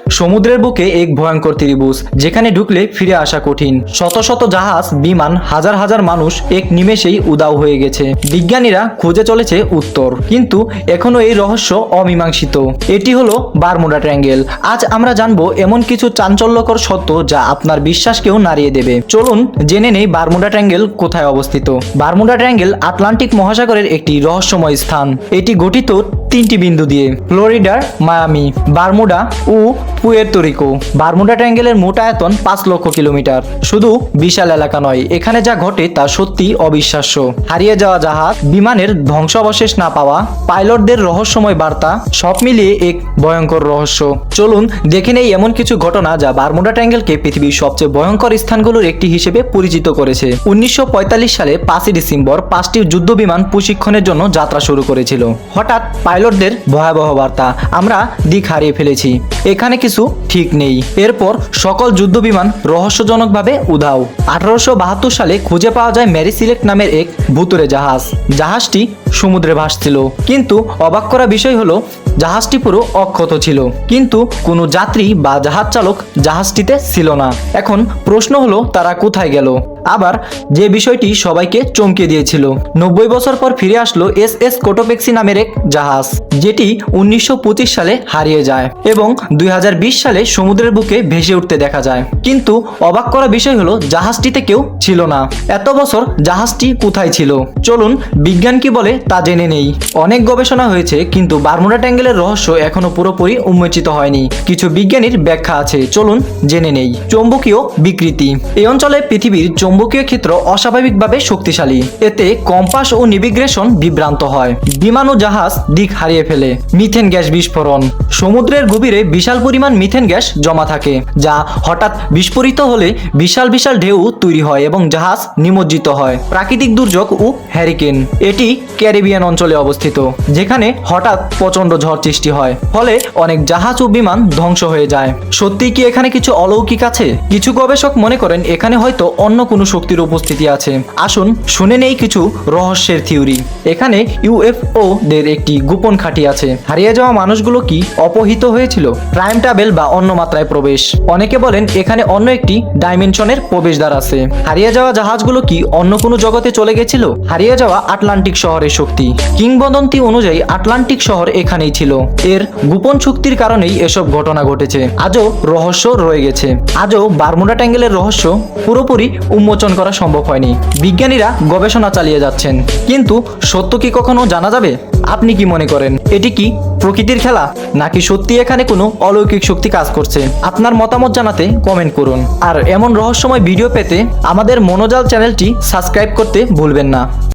সমুদ্রের বুকে এক ভয়ঙ্কর ত্রিভুজ, যেখানে ঢুকলে ফিরে আসা কঠিন। শত শত জাহাজ, বিমান, হাজার হাজার মানুষ এক নিমেষেই উধাও হয়ে গেছে। বিজ্ঞানীরা খুঁজে চলেছে উত্তর, কিন্তু এখনো এই রহস্য অমীমাংসিত। এটি হলো বারমুডা ট্রায়াঙ্গেল। আজ আমরা জানবো এমন কিছু চাঞ্চল্যকর সত্য যা আপনার বিশ্বাসকেও নাড়িয়ে দেবে। চলুন জেনে নেই বারমুডা ট্রায়াঙ্গেল কোথায় অবস্থিত। বারমুডা ট্রায়াঙ্গেল আটলান্টিক মহাসাগরের একটি রহস্যময় স্থান। এটি গঠিত তিনটি বিন্দু দিয়ে: ফ্লোরিডার মায়ামি, বারমুডা ও পুয়ের্তো রিকো। বারমুডা ট্রায়াঙ্গেলের মোট আয়তন 5 লক্ষ কিলোমিটার। শুধু বিশাল এলাকা নয়, এখানে যা ঘটে তা সত্যি অবিশ্বাস্য। হারিয়ে যাওয়া জাহাজ, বিমানের ধ্বংসাবশেষ না পাওয়া, পাইলটদের রহস্যময় বার্তা, সব মিলিয়ে এক ভয়ঙ্কর রহস্য। চলুন দেখে নেই এমন কিছু ঘটনা যা বারমুডা ট্রায়াঙ্গেলকে পৃথিবীর সবচেয়ে ভয়ঙ্কর স্থানগুলোর একটি হিসেবে পরিচিত করেছে। 1945 সালে 5 ডিসেম্বর 5টি যুদ্ধ বিমান প্রশিক্ষণের জন্য যাত্রা শুরু করেছিল। হঠাৎ পাইলটদের ভয়াবহ বার্তা, আমরা দিক হারিয়ে ফেলেছি, এখানে কিছু ঠিক নেই। এরপর সকল যুদ্ধ বিমান রহস্যজনকভাবে উধাও। 1872 সালে খুঁজে পাওয়া যায় ম্যারি সিলেক্ট নামের এক ভুতুড়ে জাহাজ। জাহাজটি সমুদ্রে ভাসছিল, কিন্তু অবাক করা বিষয় হলো জাহাজটি পুরো অক্ষত ছিল, কিন্তু কোনো যাত্রী বা জাহাজ চালক জাহাজটিতে ছিল না। এখন প্রশ্ন হলো তারা কোথায় গেল? আবার যে বিষয়টি সবাইকে চমকে দিয়েছিল, 90 বছর পর ফিরে আসলো এস কোটোপেক্সি নামের এক জাহাজ, যেটি 1925 সালে হারিয়ে যায় এবং 2020 সালে সমুদ্রের বুকে ভেসে উঠতে দেখা যায়। কিন্তু অবাক করা বিষয় হলো জাহাজটিতে কেউ ছিল না। এত বছর জাহাজটি কোথায় ছিল? চলুন বিজ্ঞান কি বলে তা জেনে নেই। অনেক গবেষণা হয়েছে, কিন্তু বারমুডা ট্রায়াঙ্গেলের রহস্য এখনো পুরোপুরি উন্মোচিত হয়নি। কিছু বিজ্ঞানীর ব্যাখ্যা আছে, চলুন জেনে নেই। চৌম্বকীয় বিকৃতি। এই অঞ্চলে পৃথিবীর চৌম্বকীয় ক্ষেত্র অস্বাভাবিকভাবে শক্তিশালী। এতে কম্পাস ও নেভিগেশন বিভ্রান্ত হয়। বিমান ও জাহাজ দিক হারিয়ে ফেলে। মিথেন গ্যাস বিস্ফোরণ। সমুদ্রের গভীরে বিশাল পরিমাণ মিথেন গ্যাস জমা থাকে, যা হঠাৎ বিস্ফোরিত হলে বিশাল বিশাল ঢেউ তৈরি হয় এবং জাহাজ নিমজ্জিত হয়। প্রাকৃতিক দুর্যোগ ও হ্যারিকেন। এটি ক্যারিবিয়ান অঞ্চলে অবস্থিত, যেখানে হঠাৎ প্রচন্ড ঝড় সৃষ্টি হয়, ফলে অনেক জাহাজ ও বিমান ধ্বংস হয়ে যায়। সত্যি কি এখানে কিছু অলৌকিক আছে? কিছু গবেষক মনে করেন এখানে হয়তো অন্য কোনো শক্তির উপস্থিতি আছে। আসুন শুনে নেই কিছু রহস্যের থিওরি। এখানে ইউএফও দের একটি গোপন ঘাঁটি আছে। হারিয়ে যাওয়া মানুষগুলো কি অপহৃত হয়েছিল? টাইম ট্রাভেল বা অন্য মাত্রায় প্রবেশ। অনেকে বলেন এখানে অন্য একটি ডাইমেনশনের প্রবেশদ্বার আছে। হারিয়ে যাওয়া জাহাজগুলো কি অন্য কোনো জগতে চলে গেছিল? হারিয়ে যাওয়া আটলান্টিক শহরের শক্তি। কিংবদন্তি অনুযায়ী আটলান্টিক শহর এখানেই ছিল। এর গোপন শক্তির কারণেই এসব ঘটনা ঘটেছে। আজও রহস্য রয়ে গেছে। আজও বারমুডা ট্রায়াঙ্গেলের রহস্য পুরোপুরি উন্মোচন করা সম্ভব হয়নি। বিজ্ঞানীরা গবেষণা চালিয়ে যাচ্ছেন, কিন্তু সত্য কি কখনো জানা যাবে? আপনি কি মনে করেন, এটি কি প্রকৃতির খেলা, নাকি সত্যি এখানে কোনো অলৌকিক শক্তি কাজ করছে? আপনার মতামত জানাতে কমেন্ট করুন। আর এমন রহস্যময় ভিডিও পেতে আমাদের মনোজাল চ্যানেলটি সাবস্ক্রাইব করতে ভুলবেন না।